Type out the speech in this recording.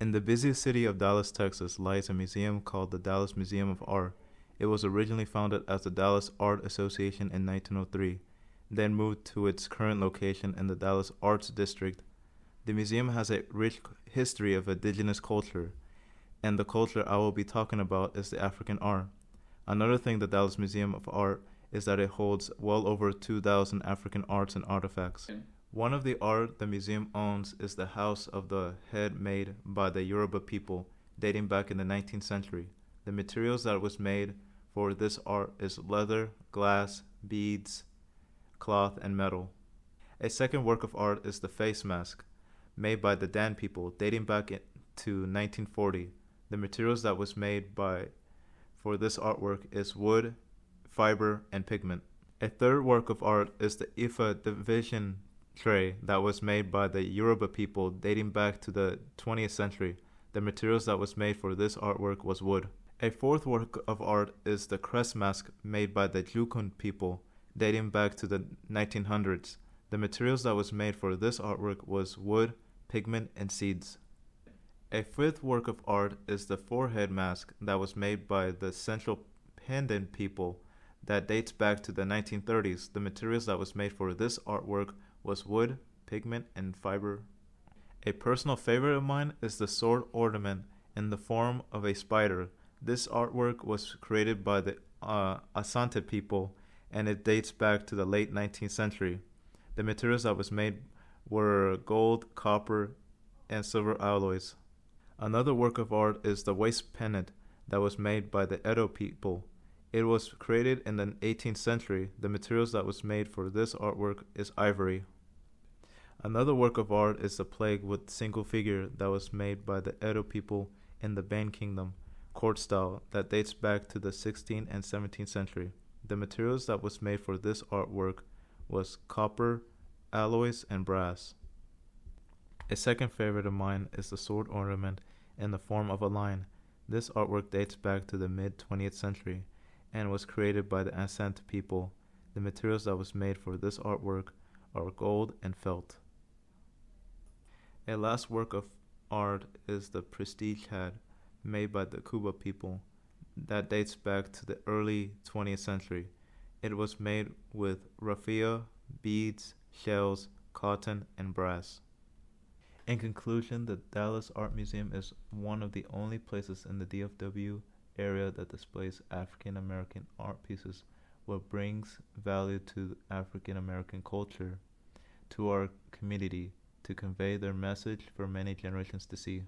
In the busy city of Dallas, Texas, lies a museum called the Dallas Museum of Art. It was originally founded as the Dallas Art Association in 1903, then moved to its current location in the Dallas Arts District. The museum has a rich history of indigenous culture, and the culture I will be talking about is the African art. Another thing the Dallas Museum of Art is that it holds well over 2,000 African arts and artifacts. One of the art the museum owns is the House of the Head made by the Yoruba people, dating back in the 19th century. The materials that was made for this art is leather, glass, beads, cloth, and metal. A second work of art is the face mask, made by the Dan people, dating back to 1940. The materials that was made for this artwork is wood, fiber, and pigment. A third work of art is the Ifa division tray that was made by the Yoruba people dating back to the 20th century. The materials that was made for this artwork was wood. A fourth work of art is the crest mask made by the Jukun people dating back to the 1900s. The materials that was made for this artwork was wood, pigment, and seeds. A fifth work of art is the forehead mask that was made by the Central Pandan people that dates back to the 1930s. The materials that was made for this artwork was wood, pigment, and fiber. A personal favorite of mine is the sword ornament in the form of a spider. This artwork was created by the Asante people, and it dates back to the late 19th century. The materials that was made were gold, copper, and silver alloys. Another work of art is the waist pendant that was made by the Edo people. It was created in the 18th century. The materials that was made for this artwork is ivory. Another work of art is the plague with single figure that was made by the Edo people in the Ban Kingdom, court style, that dates back to the 16th and 17th century. The materials that was made for this artwork was copper, alloys, and brass. A second favorite of mine is the sword ornament in the form of a lion. This artwork dates back to the mid-20th century and was created by the Asante people. The materials that was made for this artwork are gold and felt. A last work of art is the prestige hat made by the Kuba people that dates back to the early 20th century. It was made with raffia, beads, shells, cotton, and brass. In conclusion, the Dallas Art Museum is one of the only places in the DFW area that displays African American art pieces, what brings value to African American culture, to our community, to convey their message for many generations to see.